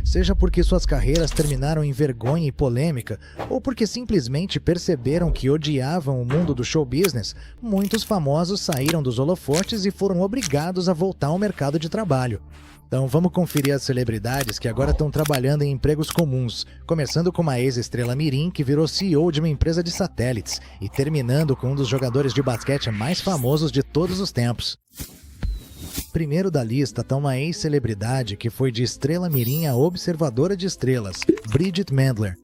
Seja porque suas carreiras terminaram em vergonha e polêmica, ou porque simplesmente perceberam que odiavam o mundo do show business, muitos famosos saíram dos holofotes e foram obrigados a voltar ao mercado de trabalho. Então vamos conferir as celebridades que agora estão trabalhando em empregos comuns, começando com uma ex-estrela mirim que virou CEO de uma empresa de satélites e terminando com um dos jogadores de basquete mais famosos de todos os tempos. Primeiro da lista está uma ex-celebridade que foi de estrela mirim a observadora de estrelas, Bridget Mendler.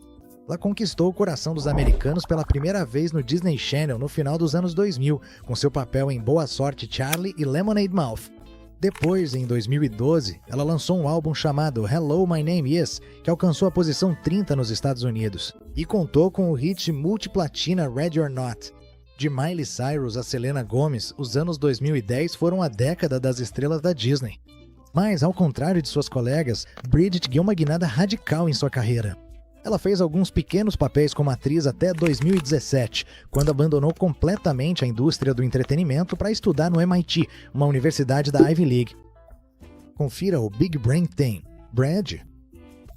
Ela conquistou o coração dos americanos pela primeira vez no Disney Channel no final dos anos 2000, com seu papel em Boa Sorte Charlie e Lemonade Mouth. Depois, em 2012, ela lançou um álbum chamado Hello, My Name Is, que alcançou a posição 30 nos Estados Unidos, e contou com o hit multiplatina Ready or Not. De Miley Cyrus a Selena Gomez, os anos 2010 foram a década das estrelas da Disney. Mas, ao contrário de suas colegas, Bridget deu uma guinada radical em sua carreira. Ela fez alguns pequenos papéis como atriz até 2017, quando abandonou completamente a indústria do entretenimento para estudar no MIT, uma universidade da Ivy League. Confira o Big Brain Thing, Brad.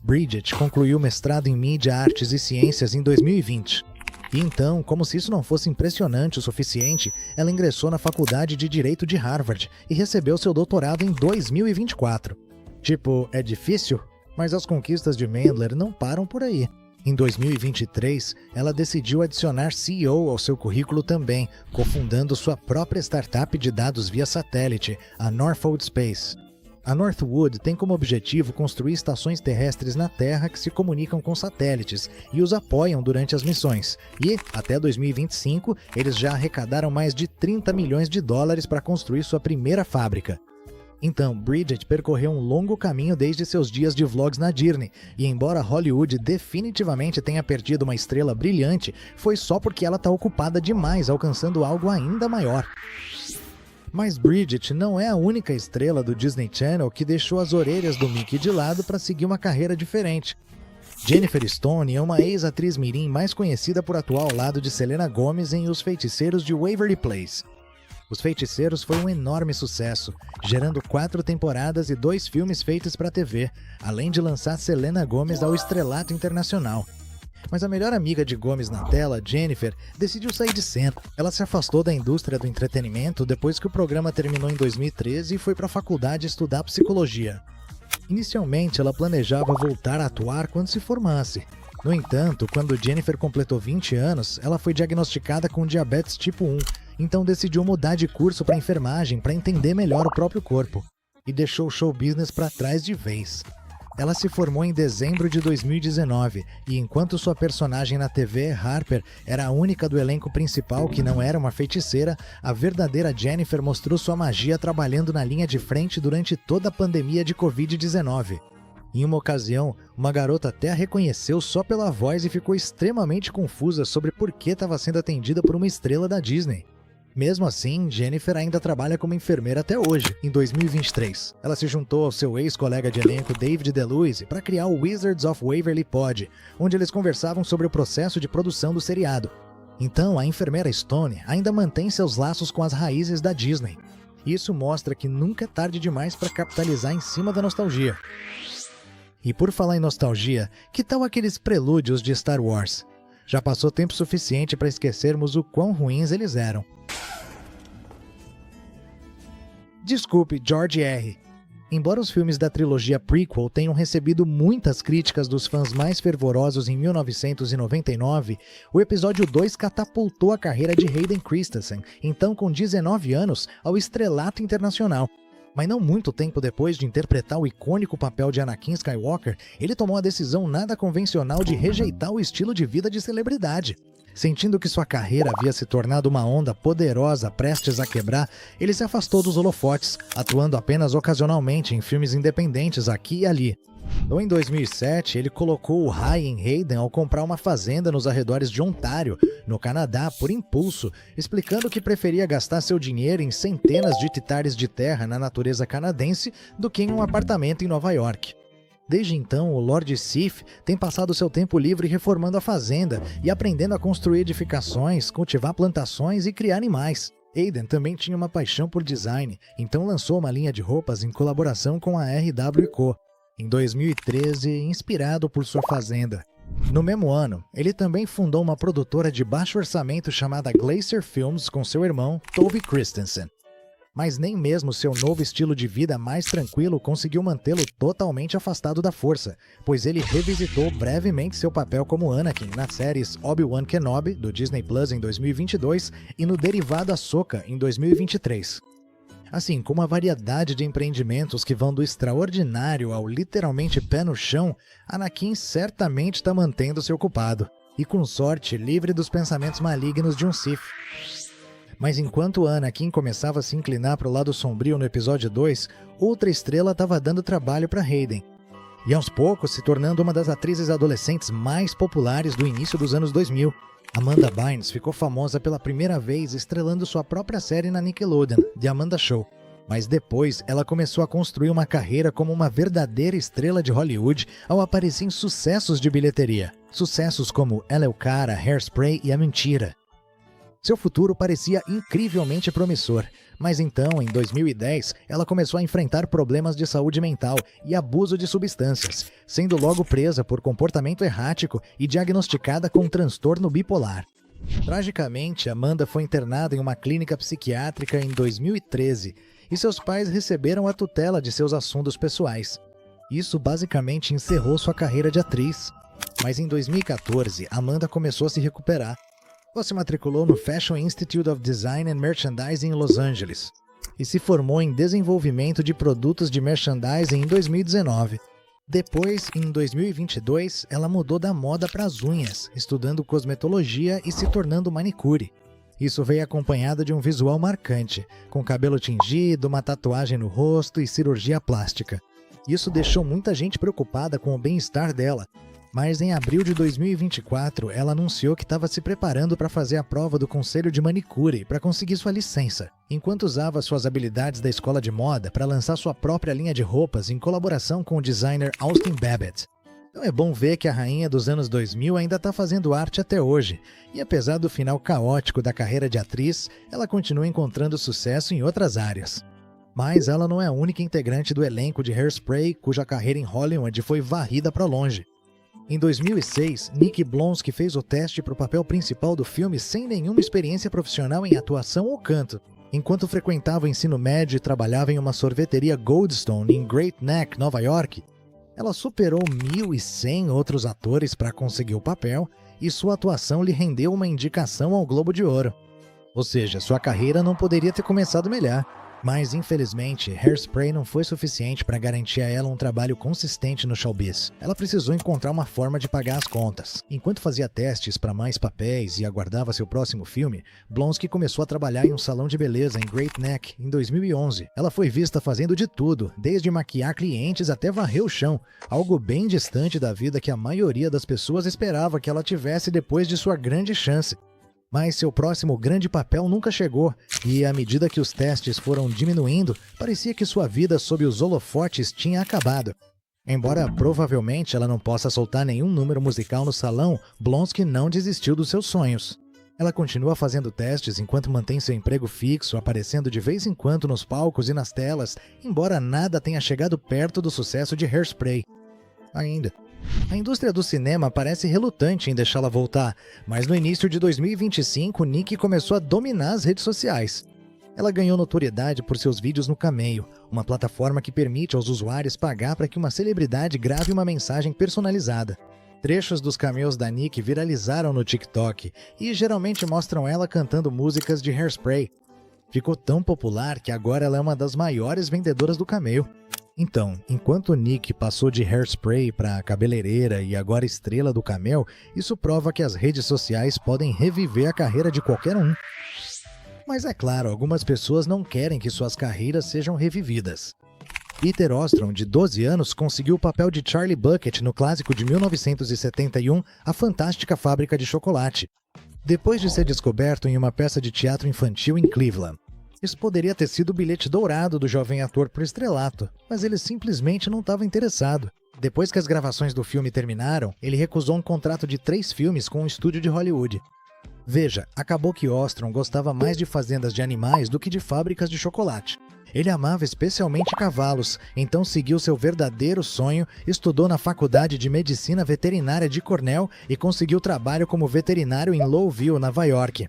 Bridget concluiu o mestrado em Mídia, Artes e Ciências em 2020. E então, como se isso não fosse impressionante o suficiente, ela ingressou na Faculdade de Direito de Harvard e recebeu seu doutorado em 2024. Tipo, é difícil? Mas as conquistas de Mendler não param por aí. Em 2023, ela decidiu adicionar CEO ao seu currículo também, cofundando sua própria startup de dados via satélite, a Northwood Space. A Northwood tem como objetivo construir estações terrestres na Terra que se comunicam com satélites e os apoiam durante as missões. E, até 2025, eles já arrecadaram mais de 30 milhões de dólares para construir sua primeira fábrica. Então, Bridget percorreu um longo caminho desde seus dias de vlogs na Disney, e embora Hollywood definitivamente tenha perdido uma estrela brilhante, foi só porque ela está ocupada demais alcançando algo ainda maior. Mas Bridget não é a única estrela do Disney Channel que deixou as orelhas do Mickey de lado para seguir uma carreira diferente. Jennifer Stone é uma ex-atriz mirim mais conhecida por atuar ao lado de Selena Gomez em Os Feiticeiros de Waverly Place. Os Feiticeiros foi um enorme sucesso, gerando 4 temporadas e 2 filmes feitos para TV, além de lançar Selena Gomez ao estrelato internacional. Mas a melhor amiga de Gomez na tela, Jennifer, decidiu sair de cena. Ela se afastou da indústria do entretenimento depois que o programa terminou em 2013 e foi para a faculdade estudar psicologia. Inicialmente, ela planejava voltar a atuar quando se formasse. No entanto, quando Jennifer completou 20 anos, ela foi diagnosticada com diabetes tipo 1, então decidiu mudar de curso para enfermagem para entender melhor o próprio corpo, e deixou o show business para trás de vez. Ela se formou em dezembro de 2019, e enquanto sua personagem na TV, Harper, era a única do elenco principal que não era uma feiticeira, a verdadeira Jennifer mostrou sua magia trabalhando na linha de frente durante toda a pandemia de Covid-19. Em uma ocasião, uma garota até a reconheceu só pela voz e ficou extremamente confusa sobre por que estava sendo atendida por uma estrela da Disney. Mesmo assim, Jennifer ainda trabalha como enfermeira até hoje, em 2023. Ela se juntou ao seu ex-colega de elenco David DeLuise para criar o Wizards of Waverly Pod, onde eles conversavam sobre o processo de produção do seriado. Então, a enfermeira Stone ainda mantém seus laços com as raízes da Disney. Isso mostra que nunca é tarde demais para capitalizar em cima da nostalgia. E por falar em nostalgia, que tal aqueles prelúdios de Star Wars? Já passou tempo suficiente para esquecermos o quão ruins eles eram. Desculpe, George R. Embora os filmes da trilogia prequel tenham recebido muitas críticas dos fãs mais fervorosos em 1999, o episódio 2 catapultou a carreira de Hayden Christensen, então com 19 anos, ao estrelato internacional. Mas não muito tempo depois de interpretar o icônico papel de Anakin Skywalker, ele tomou a decisão nada convencional de rejeitar o estilo de vida de celebridade. Sentindo que sua carreira havia se tornado uma onda poderosa prestes a quebrar, ele se afastou dos holofotes, atuando apenas ocasionalmente em filmes independentes aqui e ali. Em 2007, ele colocou o High em Hayden ao comprar uma fazenda nos arredores de Ontário, no Canadá, por impulso, explicando que preferia gastar seu dinheiro em centenas de hectares de terra na natureza canadense do que em um apartamento em Nova York. Desde então, o Lord Sif tem passado seu tempo livre reformando a fazenda e aprendendo a construir edificações, cultivar plantações e criar animais. Hayden também tinha uma paixão por design, então lançou uma linha de roupas em colaboração com a R.W. Co. em 2013, inspirado por sua fazenda. No mesmo ano, ele também fundou uma produtora de baixo orçamento chamada Glacier Films com seu irmão, Toby Christensen. Mas nem mesmo seu novo estilo de vida mais tranquilo conseguiu mantê-lo totalmente afastado da força, pois ele revisitou brevemente seu papel como Anakin nas séries Obi-Wan Kenobi, do Disney Plus em 2022, e no derivado Ahsoka em 2023. Assim, com uma variedade de empreendimentos que vão do extraordinário ao literalmente pé no chão, Anakin certamente está mantendo-se ocupado, e com sorte livre dos pensamentos malignos de um Sith. Mas enquanto Anakin começava a se inclinar para o lado sombrio no episódio 2, outra estrela estava dando trabalho para Hayden. E aos poucos se tornando uma das atrizes adolescentes mais populares do início dos anos 2000. Amanda Bynes ficou famosa pela primeira vez estrelando sua própria série na Nickelodeon, The Amanda Show. Mas depois ela começou a construir uma carreira como uma verdadeira estrela de Hollywood ao aparecer em sucessos de bilheteria. Sucessos como Ela é o Cara, Hairspray e A Mentira. Seu futuro parecia incrivelmente promissor, mas então, em 2010, ela começou a enfrentar problemas de saúde mental e abuso de substâncias, sendo logo presa por comportamento errático e diagnosticada com transtorno bipolar. Tragicamente, Amanda foi internada em uma clínica psiquiátrica em 2013 e seus pais receberam a tutela de seus assuntos pessoais. Isso basicamente encerrou sua carreira de atriz. Mas em 2014, Amanda começou a se recuperar. Ela se matriculou no Fashion Institute of Design and Merchandising em Los Angeles e se formou em desenvolvimento de produtos de merchandising em 2019. Depois, em 2022, ela mudou da moda para as unhas, estudando cosmetologia e se tornando manicure. Isso veio acompanhado de um visual marcante, com cabelo tingido, uma tatuagem no rosto e cirurgia plástica. Isso deixou muita gente preocupada com o bem-estar dela. Mas em abril de 2024, ela anunciou que estava se preparando para fazer a prova do Conselho de Manicure para conseguir sua licença, enquanto usava suas habilidades da escola de moda para lançar sua própria linha de roupas em colaboração com o designer Austin Babbitt. Então é bom ver que a rainha dos anos 2000 ainda está fazendo arte até hoje, e apesar do final caótico da carreira de atriz, ela continua encontrando sucesso em outras áreas. Mas ela não é a única integrante do elenco de Hairspray cuja carreira em Hollywood foi varrida para longe. Em 2006, Nick Blonsky fez o teste para o papel principal do filme sem nenhuma experiência profissional em atuação ou canto. Enquanto frequentava o ensino médio e trabalhava em uma sorveteria Goldstone em Great Neck, Nova York, ela superou 1.100 outros atores para conseguir o papel e sua atuação lhe rendeu uma indicação ao Globo de Ouro. Ou seja, sua carreira não poderia ter começado melhor. Mas, infelizmente, Hairspray não foi suficiente para garantir a ela um trabalho consistente no showbiz. Ela precisou encontrar uma forma de pagar as contas. Enquanto fazia testes para mais papéis e aguardava seu próximo filme, Blonsky começou a trabalhar em um salão de beleza em Great Neck em 2011. Ela foi vista fazendo de tudo, desde maquiar clientes até varrer o chão, algo bem distante da vida que a maioria das pessoas esperava que ela tivesse depois de sua grande chance. Mas seu próximo grande papel nunca chegou, e à medida que os testes foram diminuindo, parecia que sua vida sob os holofotes tinha acabado. Embora provavelmente ela não possa soltar nenhum número musical no salão, Blonsky não desistiu dos seus sonhos. Ela continua fazendo testes enquanto mantém seu emprego fixo, aparecendo de vez em quando nos palcos e nas telas, embora nada tenha chegado perto do sucesso de Hairspray. Ainda. A indústria do cinema parece relutante em deixá-la voltar, mas no início de 2025, Nick começou a dominar as redes sociais. Ela ganhou notoriedade por seus vídeos no Cameo, uma plataforma que permite aos usuários pagar para que uma celebridade grave uma mensagem personalizada. Trechos dos cameos da Nick viralizaram no TikTok e geralmente mostram ela cantando músicas de Hairspray. Ficou tão popular que agora ela é uma das maiores vendedoras do Cameo. Então, enquanto Nick passou de Hairspray para cabeleireira e agora estrela do Cameo, isso prova que as redes sociais podem reviver a carreira de qualquer um. Mas é claro, algumas pessoas não querem que suas carreiras sejam revividas. Peter Ostrom, de 12 anos, conseguiu o papel de Charlie Bucket no clássico de 1971, A Fantástica Fábrica de Chocolate, depois de ser descoberto em uma peça de teatro infantil em Cleveland. Isso poderia ter sido o bilhete dourado do jovem ator para o estrelato, mas ele simplesmente não estava interessado. Depois que as gravações do filme terminaram, ele recusou um contrato de 3 filmes com um estúdio de Hollywood. Veja, acabou que Ostrom gostava mais de fazendas de animais do que de fábricas de chocolate. Ele amava especialmente cavalos, então seguiu seu verdadeiro sonho, estudou na Faculdade de Medicina Veterinária de Cornell e conseguiu trabalho como veterinário em Lowville, Nova York.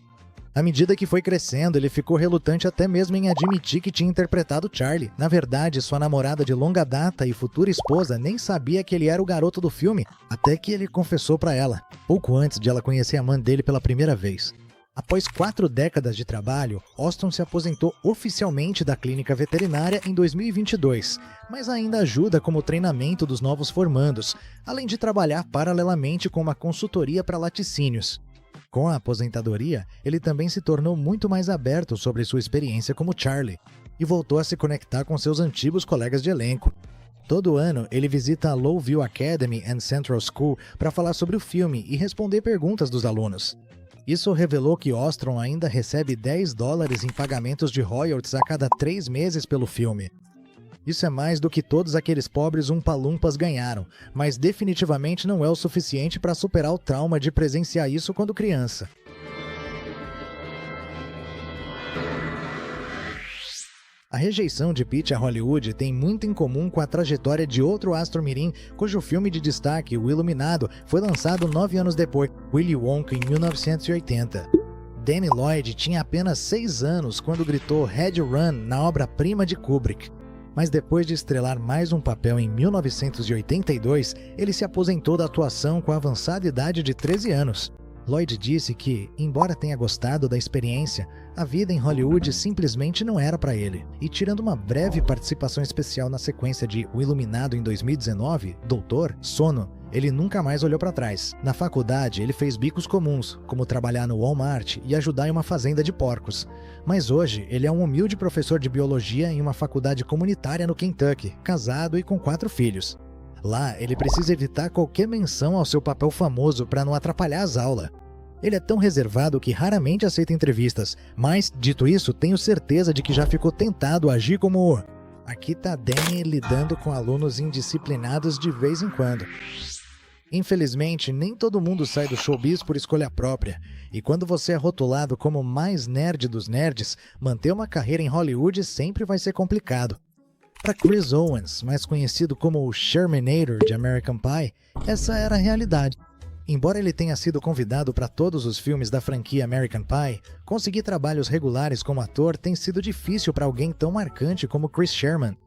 À medida que foi crescendo, ele ficou relutante até mesmo em admitir que tinha interpretado Charlie. Na verdade, sua namorada de longa data e futura esposa nem sabia que ele era o garoto do filme, até que ele confessou para ela, pouco antes de ela conhecer a mãe dele pela primeira vez. Após 4 décadas de trabalho, Ostrom se aposentou oficialmente da clínica veterinária em 2022, mas ainda ajuda como treinamento dos novos formandos, além de trabalhar paralelamente com uma consultoria para laticínios. Com a aposentadoria, ele também se tornou muito mais aberto sobre sua experiência como Charlie e voltou a se conectar com seus antigos colegas de elenco. Todo ano, ele visita a Lowville Academy and Central School para falar sobre o filme e responder perguntas dos alunos. Isso revelou que Ostrom ainda recebe $10 em pagamentos de royalties a cada 3 meses pelo filme. Isso é mais do que todos aqueles pobres umpa-lumpas ganharam, mas definitivamente não é o suficiente para superar o trauma de presenciar isso quando criança. A rejeição de Pitt a Hollywood tem muito em comum com a trajetória de outro astro mirim, cujo filme de destaque, O Iluminado, foi lançado 9 anos depois, Willy Wonka, em 1980. Danny Lloyd tinha apenas 6 anos quando gritou Red Run na obra-prima de Kubrick. Mas depois de estrelar mais um papel em 1982, ele se aposentou da atuação com a avançada idade de 13 anos. Lloyd disse que, embora tenha gostado da experiência, a vida em Hollywood simplesmente não era para ele. E tirando uma breve participação especial na sequência de O Iluminado em 2019, Doutor, Sono, ele nunca mais olhou para trás. Na faculdade, ele fez bicos comuns, como trabalhar no Walmart e ajudar em uma fazenda de porcos. Mas hoje, ele é um humilde professor de biologia em uma faculdade comunitária no Kentucky, casado e com 4 filhos. Lá, ele precisa evitar qualquer menção ao seu papel famoso para não atrapalhar as aulas. Ele é tão reservado que raramente aceita entrevistas, mas, dito isso, tenho certeza de que já ficou tentado a agir como... Aqui tá Danny lidando com alunos indisciplinados de vez em quando. Infelizmente, nem todo mundo sai do showbiz por escolha própria, e quando você é rotulado como o mais nerd dos nerds, manter uma carreira em Hollywood sempre vai ser complicado. Para Chris Owens, mais conhecido como o Shermanator de American Pie, essa era a realidade. Embora ele tenha sido convidado para todos os filmes da franquia American Pie, conseguir trabalhos regulares como ator tem sido difícil para alguém tão marcante como Chris Sherman.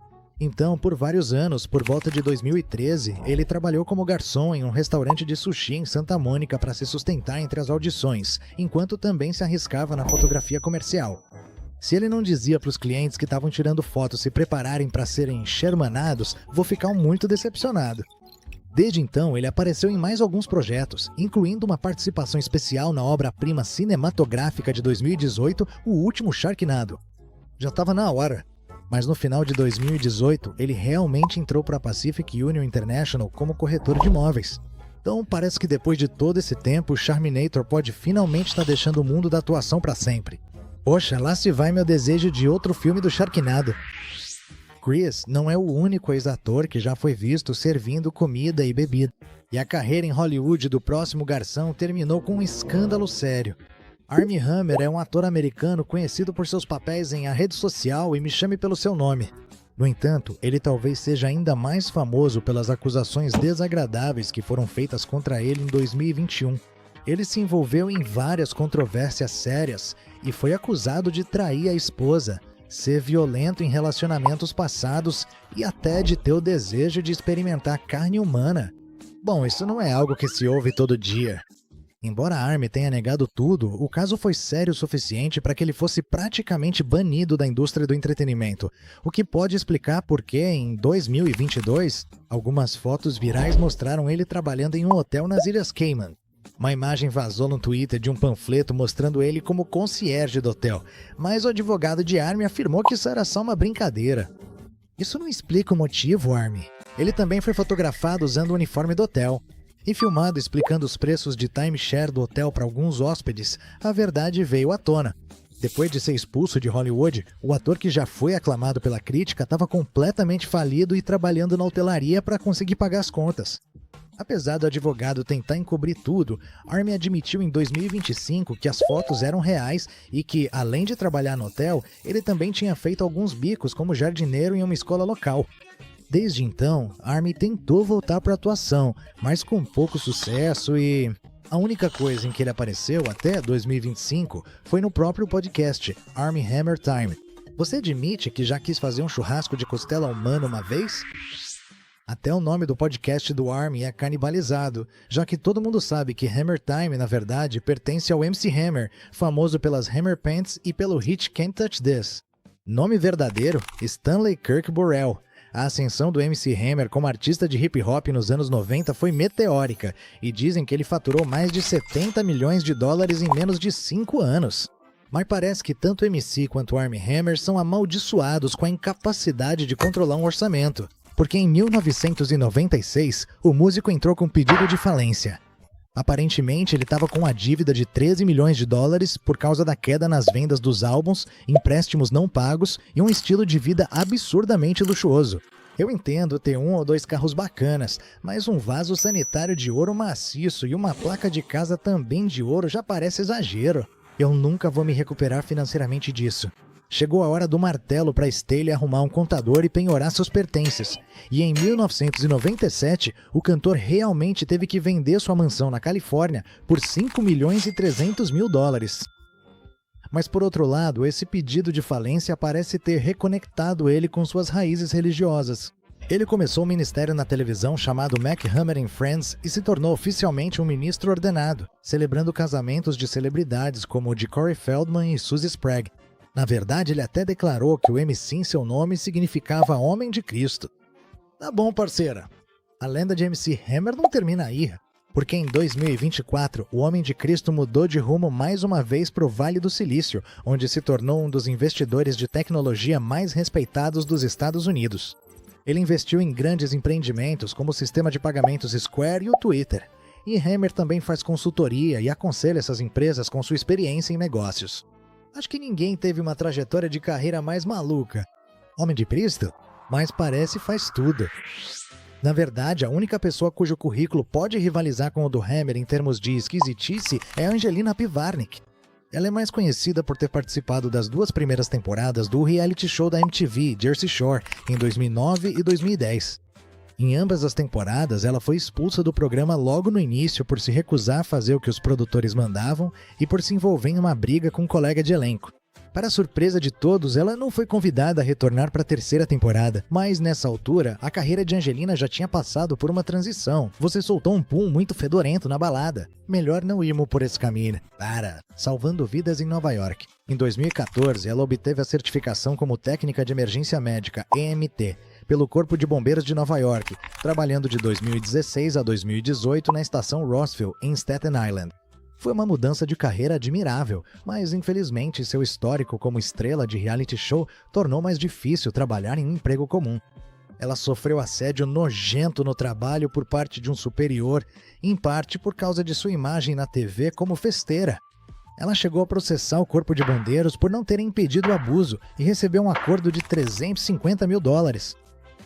Então, por vários anos, por volta de 2013, ele trabalhou como garçom em um restaurante de sushi em Santa Mônica para se sustentar entre as audições, enquanto também se arriscava na fotografia comercial. Se ele não dizia para os clientes que estavam tirando fotos se prepararem para serem shermanados, vou ficar muito decepcionado. Desde então, ele apareceu em mais alguns projetos, incluindo uma participação especial na obra-prima cinematográfica de 2018, O Último Sharknado. Já estava na hora, mas no final de 2018, ele realmente entrou para a Pacific Union International como corretor de imóveis. Então parece que depois de todo esse tempo, o Sharknator pode finalmente estar deixando o mundo da atuação para sempre. Poxa, lá se vai meu desejo de outro filme do Sharknado. Chris não é o único ex-ator que já foi visto servindo comida e bebida. E a carreira em Hollywood do próximo garçom terminou com um escândalo sério. Armie Hammer é um ator americano conhecido por seus papéis em A Rede Social e Me Chame Pelo Seu Nome. No entanto, ele talvez seja ainda mais famoso pelas acusações desagradáveis que foram feitas contra ele em 2021. Ele se envolveu em várias controvérsias sérias e foi acusado de trair a esposa, ser violento em relacionamentos passados e até de ter o desejo de experimentar carne humana. Bom, isso não é algo que se ouve todo dia. Embora Armie tenha negado tudo, o caso foi sério o suficiente para que ele fosse praticamente banido da indústria do entretenimento, o que pode explicar por que, em 2022, algumas fotos virais mostraram ele trabalhando em um hotel nas Ilhas Cayman. Uma imagem vazou no Twitter de um panfleto mostrando ele como concierge do hotel, mas o advogado de Armie afirmou que isso era só uma brincadeira. Isso não explica o motivo, Armie. Ele também foi fotografado usando o uniforme do hotel. E filmado explicando os preços de timeshare do hotel para alguns hóspedes, a verdade veio à tona. Depois de ser expulso de Hollywood, o ator que já foi aclamado pela crítica estava completamente falido e trabalhando na hotelaria para conseguir pagar as contas. Apesar do advogado tentar encobrir tudo, Army admitiu em 2025 que as fotos eram reais e que, além de trabalhar no hotel, ele também tinha feito alguns bicos como jardineiro em uma escola local. Desde então, Army tentou voltar para a atuação, mas com pouco sucesso e... A única coisa em que ele apareceu até 2025 foi no próprio podcast Army Hammer Time. Você admite que já quis fazer um churrasco de costela humana uma vez? Até o nome do podcast do Army é canibalizado, já que todo mundo sabe que Hammer Time, na verdade, pertence ao MC Hammer, famoso pelas Hammer Pants e pelo hit Can't Touch This. Nome verdadeiro, Stanley Kirk Burrell. A ascensão do MC Hammer como artista de hip hop nos anos 90 foi meteórica, e dizem que ele faturou mais de 70 milhões de dólares em menos de 5 anos. Mas parece que tanto o MC quanto o Army Hammer são amaldiçoados com a incapacidade de controlar um orçamento, porque em 1996 o músico entrou com pedido de falência. Aparentemente ele estava com uma dívida de 13 milhões de dólares por causa da queda nas vendas dos álbuns, empréstimos não pagos e um estilo de vida absurdamente luxuoso. Eu entendo ter 1 ou 2 carros bacanas, mas um vaso sanitário de ouro maciço e uma placa de casa também de ouro já parece exagero. Eu nunca vou me recuperar financeiramente disso. Chegou a hora do martelo para Staley arrumar um contador e penhorar seus pertences. E em 1997, o cantor realmente teve que vender sua mansão na Califórnia por 5 milhões e 300 mil dólares. Mas por outro lado, esse pedido de falência parece ter reconectado ele com suas raízes religiosas. Ele começou um ministério na televisão chamado McHammer and Friends e se tornou oficialmente um ministro ordenado, celebrando casamentos de celebridades como o de Corey Feldman e Suzy Sprague. Na verdade, ele até declarou que o MC em seu nome significava Homem de Cristo. Tá bom, parceira. A lenda de MC Hammer não termina aí, porque em 2024, o Homem de Cristo mudou de rumo mais uma vez para o Vale do Silício, onde se tornou um dos investidores de tecnologia mais respeitados dos Estados Unidos. Ele investiu em grandes empreendimentos como o sistema de pagamentos Square e o Twitter. E Hammer também faz consultoria e aconselha essas empresas com sua experiência em negócios. Acho que ninguém teve uma trajetória de carreira mais maluca. Homem de Cristo? Mas parece faz tudo. Na verdade, a única pessoa cujo currículo pode rivalizar com o do Hammer em termos de esquisitice é a Angelina Pivarnik. Ela é mais conhecida por ter participado das 2 primeiras temporadas do reality show da MTV, Jersey Shore, em 2009 e 2010. Em ambas as temporadas, ela foi expulsa do programa logo no início por se recusar a fazer o que os produtores mandavam e por se envolver em uma briga com um colega de elenco. Para a surpresa de todos, ela não foi convidada a retornar para a 3ª temporada, mas nessa altura, a carreira de Angelina já tinha passado por uma transição. Você soltou um pum muito fedorento na balada. Melhor não irmos por esse caminho. Salvando vidas em Nova York. Em 2014, ela obteve a certificação como técnica de emergência médica, EMT, pelo Corpo de Bombeiros de Nova York, trabalhando de 2016 a 2018 na estação Rossville, em Staten Island. Foi uma mudança de carreira admirável, mas infelizmente seu histórico como estrela de reality show tornou mais difícil trabalhar em um emprego comum. Ela sofreu assédio nojento no trabalho por parte de um superior, em parte por causa de sua imagem na TV como festeira. Ela chegou a processar o Corpo de Bombeiros por não terem impedido o abuso e recebeu um acordo de 350 mil dólares.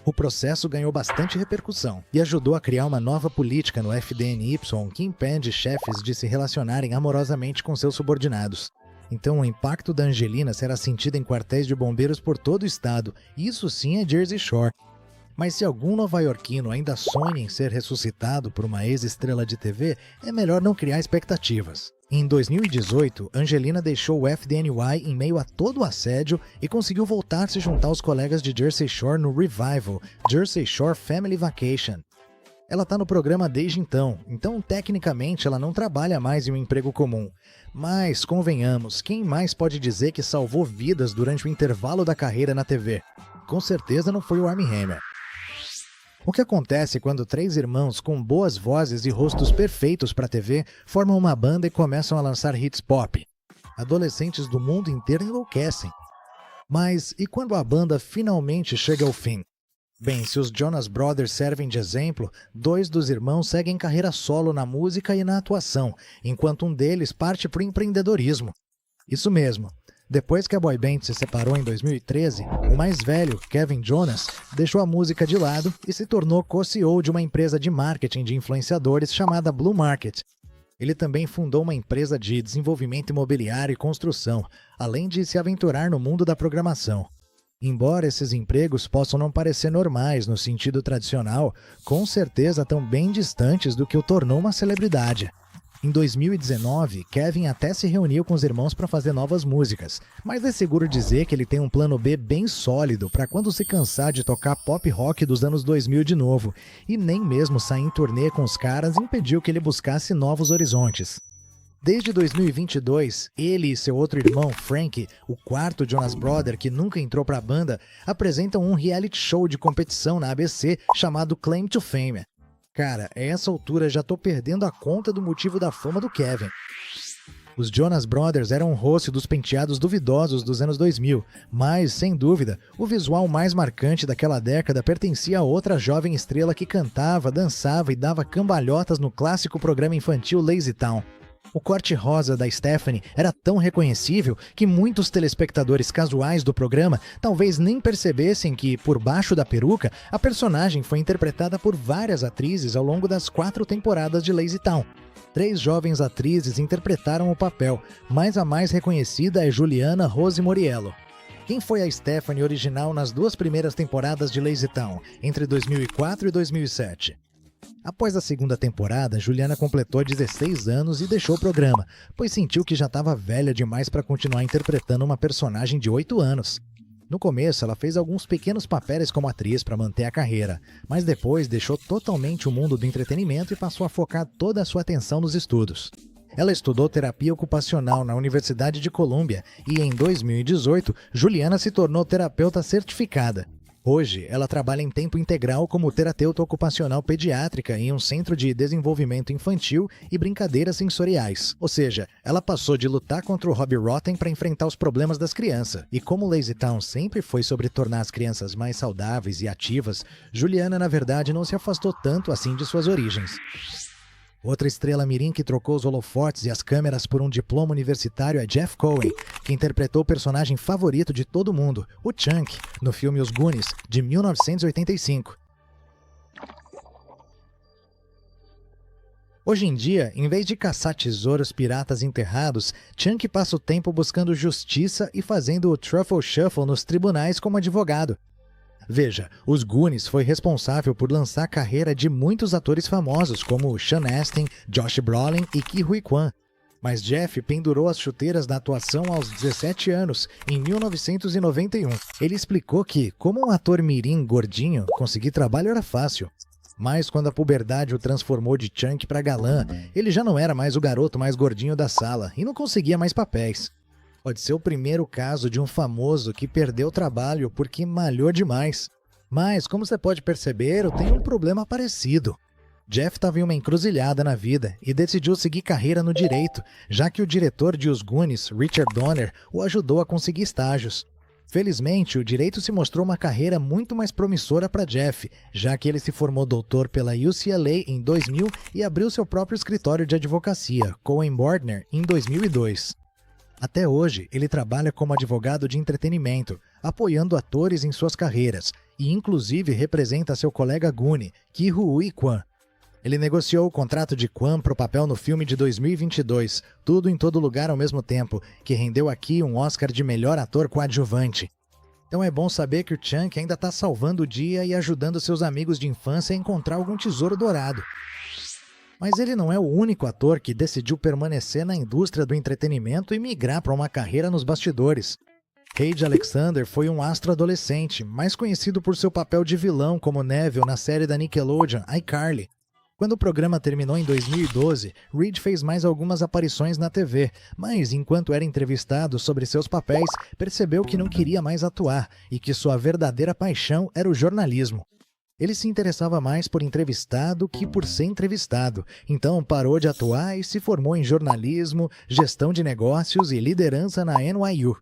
O processo ganhou bastante repercussão e ajudou a criar uma nova política no FDNY que impede chefes de se relacionarem amorosamente com seus subordinados. Então o impacto da Angelina será sentido em quartéis de bombeiros por todo o estado, isso sim é Jersey Shore. Mas se algum nova-iorquino ainda sonha em ser ressuscitado por uma ex-estrela de TV, é melhor não criar expectativas. Em 2018, Angelina deixou o FDNY em meio a todo o assédio e conseguiu voltar a se juntar aos colegas de Jersey Shore no revival Jersey Shore Family Vacation. Ela está no programa desde então tecnicamente ela não trabalha mais em um emprego comum. Mas, convenhamos, quem mais pode dizer que salvou vidas durante o intervalo da carreira na TV? Com certeza não foi o Armie Hammer. O que acontece quando 3 irmãos com boas vozes e rostos perfeitos para a TV formam uma banda e começam a lançar hits pop? Adolescentes do mundo inteiro enlouquecem. Mas e quando a banda finalmente chega ao fim? Bem, se os Jonas Brothers servem de exemplo, 2 dos irmãos seguem carreira solo na música e na atuação, enquanto um deles parte para o empreendedorismo. Isso mesmo. Depois que a boy band se separou em 2013, o mais velho, Kevin Jonas, deixou a música de lado e se tornou co-CEO de uma empresa de marketing de influenciadores chamada Blue Market. Ele também fundou uma empresa de desenvolvimento imobiliário e construção, além de se aventurar no mundo da programação. Embora esses empregos possam não parecer normais no sentido tradicional, com certeza estão bem distantes do que o tornou uma celebridade. Em 2019, Kevin até se reuniu com os irmãos para fazer novas músicas, mas é seguro dizer que ele tem um plano B bem sólido para quando se cansar de tocar pop rock dos anos 2000 de novo, e nem mesmo sair em turnê com os caras impediu que ele buscasse novos horizontes. Desde 2022, ele e seu outro irmão, Frank, o quarto Jonas Brother que nunca entrou para a banda, apresentam um reality show de competição na ABC chamado Claim to Fame. Cara, a essa altura já tô perdendo a conta do motivo da fama do Kevin. Os Jonas Brothers eram o rosto dos penteados duvidosos dos anos 2000, mas, sem dúvida, o visual mais marcante daquela década pertencia a outra jovem estrela que cantava, dançava e dava cambalhotas no clássico programa infantil Lazy Town. O corte rosa da Stephanie era tão reconhecível que muitos telespectadores casuais do programa talvez nem percebessem que, por baixo da peruca, a personagem foi interpretada por várias atrizes ao longo das 4 temporadas de Lazy Town. 3 jovens atrizes interpretaram o papel, mas a mais reconhecida é Juliana Rose Moriello. Quem foi a Stephanie original nas 2 primeiras temporadas de Lazy Town, entre 2004 e 2007? Após a segunda temporada, Juliana completou 16 anos e deixou o programa, pois sentiu que já estava velha demais para continuar interpretando uma personagem de 8 anos. No começo, ela fez alguns pequenos papéis como atriz para manter a carreira, mas depois deixou totalmente o mundo do entretenimento e passou a focar toda a sua atenção nos estudos. Ela estudou terapia ocupacional na Universidade de Colômbia e, em 2018, Juliana se tornou terapeuta certificada. Hoje, ela trabalha em tempo integral como terapeuta ocupacional pediátrica em um centro de desenvolvimento infantil e brincadeiras sensoriais. Ou seja, ela passou de lutar contra o Robbie Rotten para enfrentar os problemas das crianças. E como Lazy Town sempre foi sobre tornar as crianças mais saudáveis e ativas, Juliana, na verdade, não se afastou tanto assim de suas origens. Outra estrela mirim que trocou os holofotes e as câmeras por um diploma universitário é Jeff Cohen, que interpretou o personagem favorito de todo mundo, o Chunk, no filme Os Goonies, de 1985. Hoje em dia, em vez de caçar tesouros piratas enterrados, Chunk passa o tempo buscando justiça e fazendo o truffle shuffle nos tribunais como advogado. Veja, Os Goonies foi responsável por lançar a carreira de muitos atores famosos como Sean Astin, Josh Brolin e Ke Huy Quan. Mas Jeff pendurou as chuteiras da atuação aos 17 anos, em 1991. Ele explicou que, como um ator mirim gordinho, conseguir trabalho era fácil. Mas quando a puberdade o transformou de Chunk para galã, ele já não era mais o garoto mais gordinho da sala e não conseguia mais papéis. Pode ser o primeiro caso de um famoso que perdeu o trabalho porque malhou demais. Mas, como você pode perceber, eu tenho um problema parecido. Jeff estava em uma encruzilhada na vida e decidiu seguir carreira no direito, já que o diretor de Os Goonies, Richard Donner, o ajudou a conseguir estágios. Felizmente, o direito se mostrou uma carreira muito mais promissora para Jeff, já que ele se formou doutor pela UCLA em 2000 e abriu seu próprio escritório de advocacia, Cohen Bordner, em 2002. Até hoje, ele trabalha como advogado de entretenimento, apoiando atores em suas carreiras, e inclusive representa seu colega Goonie, Ke Huy Quan. Ele negociou o contrato de Quan para o papel no filme de 2022, Tudo em Todo Lugar ao Mesmo Tempo, que rendeu aqui um Oscar de melhor ator coadjuvante. Então é bom saber que o Chunk ainda está salvando o dia e ajudando seus amigos de infância a encontrar algum tesouro dourado. Mas ele não é o único ator que decidiu permanecer na indústria do entretenimento e migrar para uma carreira nos bastidores. Cage Alexander foi um astro adolescente, mais conhecido por seu papel de vilão como Neville na série da Nickelodeon, iCarly. Quando o programa terminou em 2012, Reed fez mais algumas aparições na TV, mas enquanto era entrevistado sobre seus papéis, percebeu que não queria mais atuar e que sua verdadeira paixão era o jornalismo. Ele se interessava mais por entrevistar do que por ser entrevistado, então parou de atuar e se formou em jornalismo, gestão de negócios e liderança na NYU.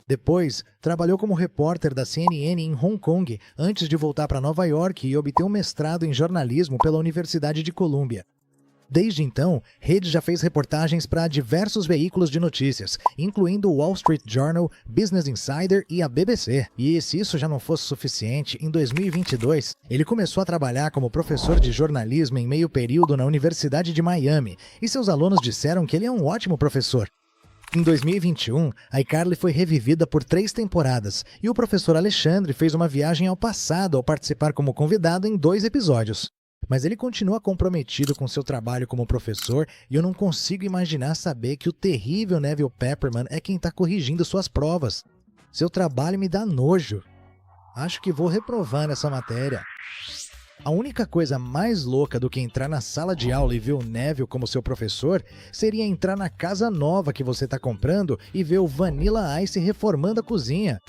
Depois, trabalhou como repórter da CNN em Hong Kong, antes de voltar para Nova York e obter um mestrado em jornalismo pela Universidade de Colômbia. Desde então, Reid já fez reportagens para diversos veículos de notícias, incluindo o Wall Street Journal, Business Insider e a BBC. E se isso já não fosse suficiente, em 2022, ele começou a trabalhar como professor de jornalismo em meio período na Universidade de Miami, e seus alunos disseram que ele é um ótimo professor. Em 2021, iCarly foi revivida por 3 temporadas, e o professor Alexandre fez uma viagem ao passado ao participar como convidado em 2 episódios. Mas ele continua comprometido com seu trabalho como professor e eu não consigo imaginar saber que o terrível Neville Pepperman é quem está corrigindo suas provas. Seu trabalho me dá nojo. Acho que vou reprovar nessa matéria. A única coisa mais louca do que entrar na sala de aula e ver o Neville como seu professor seria entrar na casa nova que você está comprando e ver o Vanilla Ice reformando a cozinha.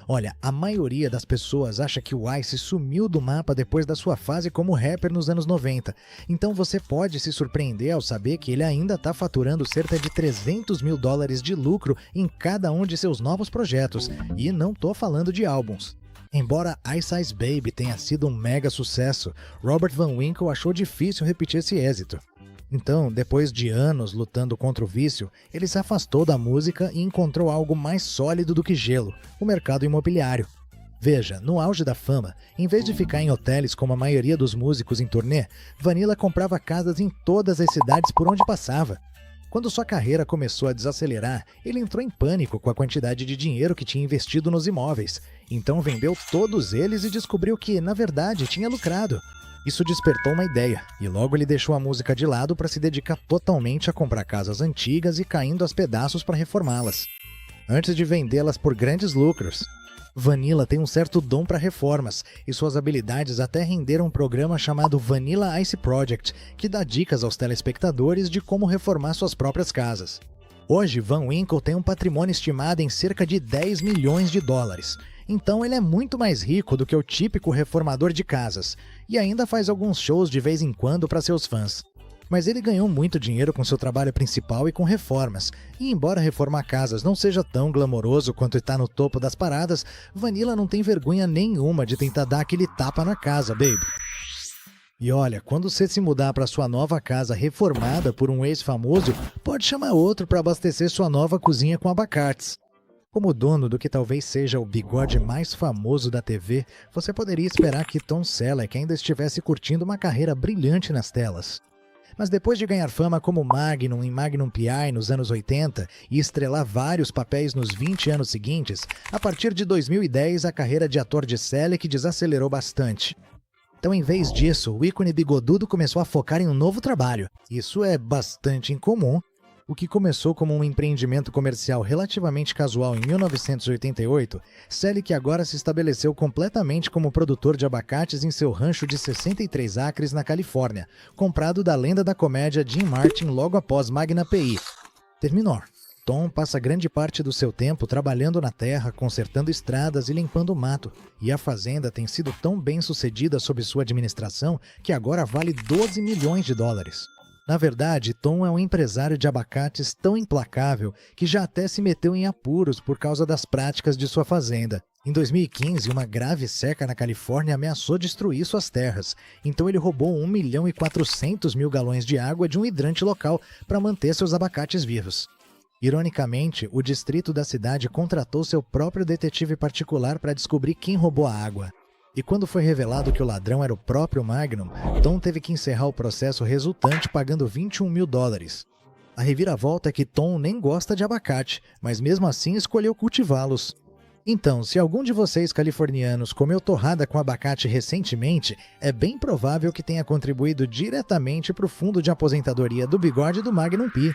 Olha, a maioria das pessoas acha que o Ice sumiu do mapa depois da sua fase como rapper nos anos 90. Então você pode se surpreender ao saber que ele ainda está faturando cerca de $300 mil de lucro em cada um de seus novos projetos. E não tô falando de álbuns. Embora Ice Ice Baby tenha sido um mega sucesso, Robert Van Winkle achou difícil repetir esse êxito. Então, depois de anos lutando contra o vício, ele se afastou da música e encontrou algo mais sólido do que gelo, o mercado imobiliário. Veja, no auge da fama, em vez de ficar em hotéis como a maioria dos músicos em turnê, Vanilla comprava casas em todas as cidades por onde passava. Quando sua carreira começou a desacelerar, ele entrou em pânico com a quantidade de dinheiro que tinha investido nos imóveis. Então vendeu todos eles e descobriu que, na verdade, tinha lucrado. Isso despertou uma ideia, e logo ele deixou a música de lado para se dedicar totalmente a comprar casas antigas e caindo aos pedaços para reformá-las, antes de vendê-las por grandes lucros. Vanilla tem um certo dom para reformas, e suas habilidades até renderam um programa chamado Vanilla Ice Project, que dá dicas aos telespectadores de como reformar suas próprias casas. Hoje, Van Winkle tem um patrimônio estimado em cerca de $10 milhões. Então ele é muito mais rico do que o típico reformador de casas, e ainda faz alguns shows de vez em quando para seus fãs. Mas ele ganhou muito dinheiro com seu trabalho principal e com reformas, e embora reformar casas não seja tão glamouroso quanto estar no topo das paradas, Vanilla não tem vergonha nenhuma de tentar dar aquele tapa na casa, baby. E olha, quando você se mudar para sua nova casa reformada por um ex-famoso, pode chamar outro para abastecer sua nova cozinha com abacates. Como dono do que talvez seja o bigode mais famoso da TV, você poderia esperar que Tom Selleck ainda estivesse curtindo uma carreira brilhante nas telas. Mas depois de ganhar fama como Magnum em Magnum P.I. nos anos 80 e estrelar vários papéis nos 20 anos seguintes, a partir de 2010 a carreira de ator de Selleck desacelerou bastante. Então, em vez disso, o ícone bigodudo começou a focar em um novo trabalho. Isso é bastante incomum. O que começou como um empreendimento comercial relativamente casual em 1988, Selleck agora se estabeleceu completamente como produtor de abacates em seu rancho de 63 acres na Califórnia, comprado da lenda da comédia Jim Martin logo após Magna P.I. Terminou. Tom passa grande parte do seu tempo trabalhando na terra, consertando estradas e limpando o mato, e a fazenda tem sido tão bem sucedida sob sua administração que agora vale $12 milhões. Na verdade, Tom é um empresário de abacates tão implacável que já até se meteu em apuros por causa das práticas de sua fazenda. Em 2015, uma grave seca na Califórnia ameaçou destruir suas terras, então ele roubou 1.400.000 galões de água de um hidrante local para manter seus abacates vivos. Ironicamente, o distrito da cidade contratou seu próprio detetive particular para descobrir quem roubou a água. E quando foi revelado que o ladrão era o próprio Magnum, Tom teve que encerrar o processo resultante pagando $21 mil. A reviravolta é que Tom nem gosta de abacate, mas mesmo assim escolheu cultivá-los. Então, se algum de vocês californianos comeu torrada com abacate recentemente, é bem provável que tenha contribuído diretamente para o fundo de aposentadoria do bigode do Magnum P.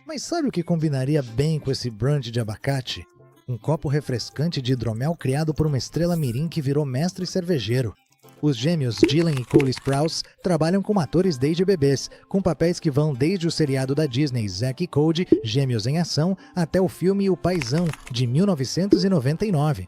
Mas sabe o que combinaria bem com esse brunch de abacate? Um copo refrescante de hidromel criado por uma estrela mirim que virou mestre cervejeiro. Os gêmeos Dylan e Cole Sprouse trabalham como atores desde bebês, com papéis que vão desde o seriado da Disney Zack e Cody, Gêmeos em Ação, até o filme O Paizão, de 1999.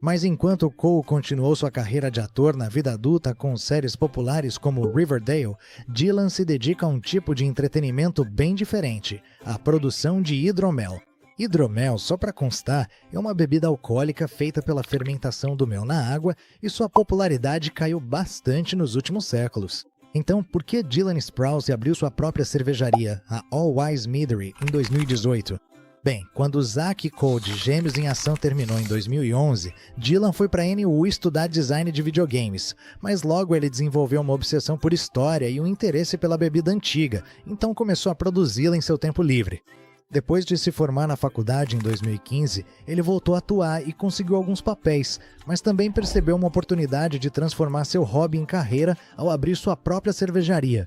Mas enquanto Cole continuou sua carreira de ator na vida adulta com séries populares como Riverdale, Dylan se dedica a um tipo de entretenimento bem diferente, a produção de hidromel. Hidromel, só para constar, é uma bebida alcoólica feita pela fermentação do mel na água e sua popularidade caiu bastante nos últimos séculos. Então, por que Dylan Sprouse abriu sua própria cervejaria, a All Wise Meadery, em 2018? Bem, quando Zack e Cody, gêmeos em ação, terminou em 2011, Dylan foi para a NU estudar design de videogames, mas logo ele desenvolveu uma obsessão por história e um interesse pela bebida antiga, então começou a produzi-la em seu tempo livre. Depois de se formar na faculdade em 2015, ele voltou a atuar e conseguiu alguns papéis, mas também percebeu uma oportunidade de transformar seu hobby em carreira ao abrir sua própria cervejaria.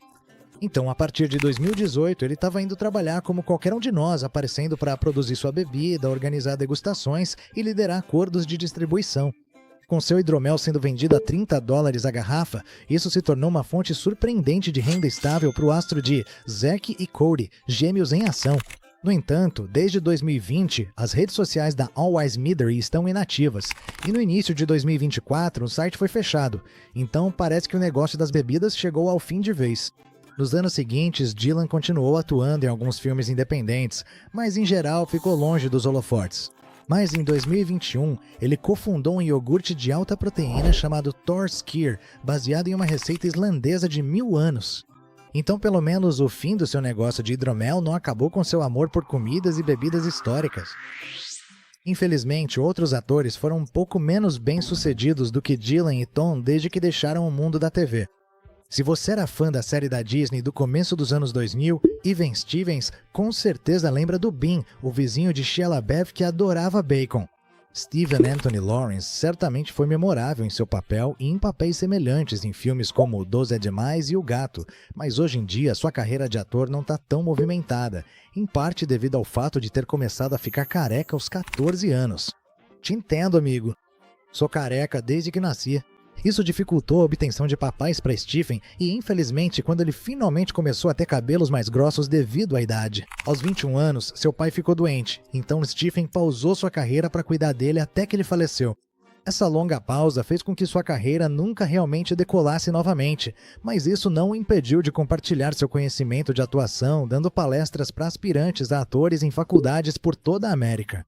Então, a partir de 2018, ele estava indo trabalhar como qualquer um de nós, aparecendo para produzir sua bebida, organizar degustações e liderar acordos de distribuição. Com seu hidromel sendo vendido a $30 a garrafa, isso se tornou uma fonte surpreendente de renda estável para o astro de Zack e Cody, gêmeos em ação. No entanto, desde 2020, as redes sociais da All Wise Meadery estão inativas, e no início de 2024 o site foi fechado, então parece que o negócio das bebidas chegou ao fim de vez. Nos anos seguintes, Dylan continuou atuando em alguns filmes independentes, mas em geral ficou longe dos holofotes. Mas em 2021, ele cofundou um iogurte de alta proteína chamado Thorskir, baseado em uma receita islandesa de 1000 anos. Então pelo menos o fim do seu negócio de hidromel não acabou com seu amor por comidas e bebidas históricas. Infelizmente, outros atores foram um pouco menos bem-sucedidos do que Dylan e Tom desde que deixaram o mundo da TV. Se você era fã da série da Disney do começo dos anos 2000, Even Stevens com certeza lembra do Bean, o vizinho de Shia LaBeouf que adorava bacon. Stephen Anthony Lawrence certamente foi memorável em seu papel e em papéis semelhantes em filmes como 12 é Demais e O Gato, mas hoje em dia sua carreira de ator não está tão movimentada, em parte devido ao fato de ter começado a ficar careca aos 14 anos. Te entendo, amigo. Sou careca desde que nasci. Isso dificultou a obtenção de papéis para Stephen e, infelizmente, quando ele finalmente começou a ter cabelos mais grossos devido à idade. Aos 21 anos, seu pai ficou doente, então Stephen pausou sua carreira para cuidar dele até que ele faleceu. Essa longa pausa fez com que sua carreira nunca realmente decolasse novamente, mas isso não o impediu de compartilhar seu conhecimento de atuação, dando palestras para aspirantes a atores em faculdades por toda a América.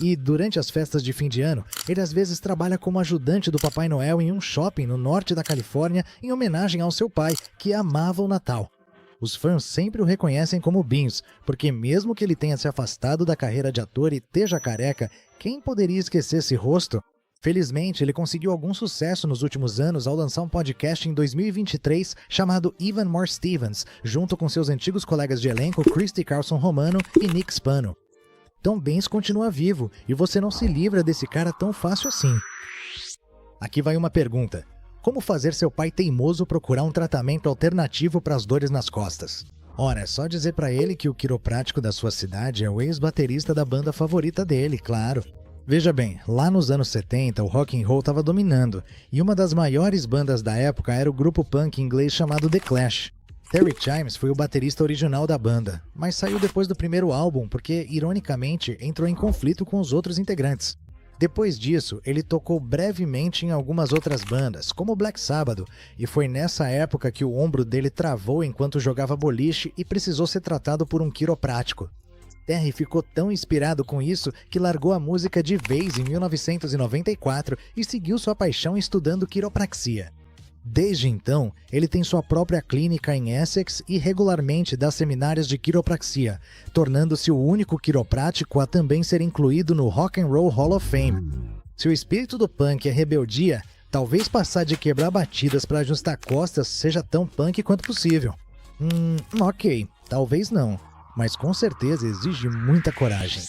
E, durante as festas de fim de ano, ele às vezes trabalha como ajudante do Papai Noel em um shopping no norte da Califórnia em homenagem ao seu pai, que amava o Natal. Os fãs sempre o reconhecem como Beans, porque mesmo que ele tenha se afastado da carreira de ator e esteja careca, quem poderia esquecer esse rosto? Felizmente, ele conseguiu algum sucesso nos últimos anos ao lançar um podcast em 2023 chamado Even More Stevens, junto com seus antigos colegas de elenco Christy Carlson Romano e Nick Spano. Tom Benz continua vivo e você não se livra desse cara tão fácil assim. Aqui vai uma pergunta. Como fazer seu pai teimoso procurar um tratamento alternativo para as dores nas costas? Ora, é só dizer para ele que o quiroprático da sua cidade é o ex-baterista da banda favorita dele, claro. Veja bem, lá nos anos 70 o rock and roll estava dominando e uma das maiores bandas da época era o grupo punk inglês chamado The Clash. Terry Chimes foi o baterista original da banda, mas saiu depois do primeiro álbum porque, ironicamente, entrou em conflito com os outros integrantes. Depois disso, ele tocou brevemente em algumas outras bandas, como Black Sabbath, e foi nessa época que o ombro dele travou enquanto jogava boliche e precisou ser tratado por um quiroprático. Terry ficou tão inspirado com isso que largou a música de vez em 1994 e seguiu sua paixão estudando quiropraxia. Desde então, ele tem sua própria clínica em Essex e regularmente dá seminários de quiropraxia, tornando-se o único quiroprático a também ser incluído no Rock and Roll Hall of Fame. Se o espírito do punk é rebeldia, talvez passar de quebrar batidas para ajustar costas seja tão punk quanto possível. Ok, talvez não, mas com certeza exige muita coragem.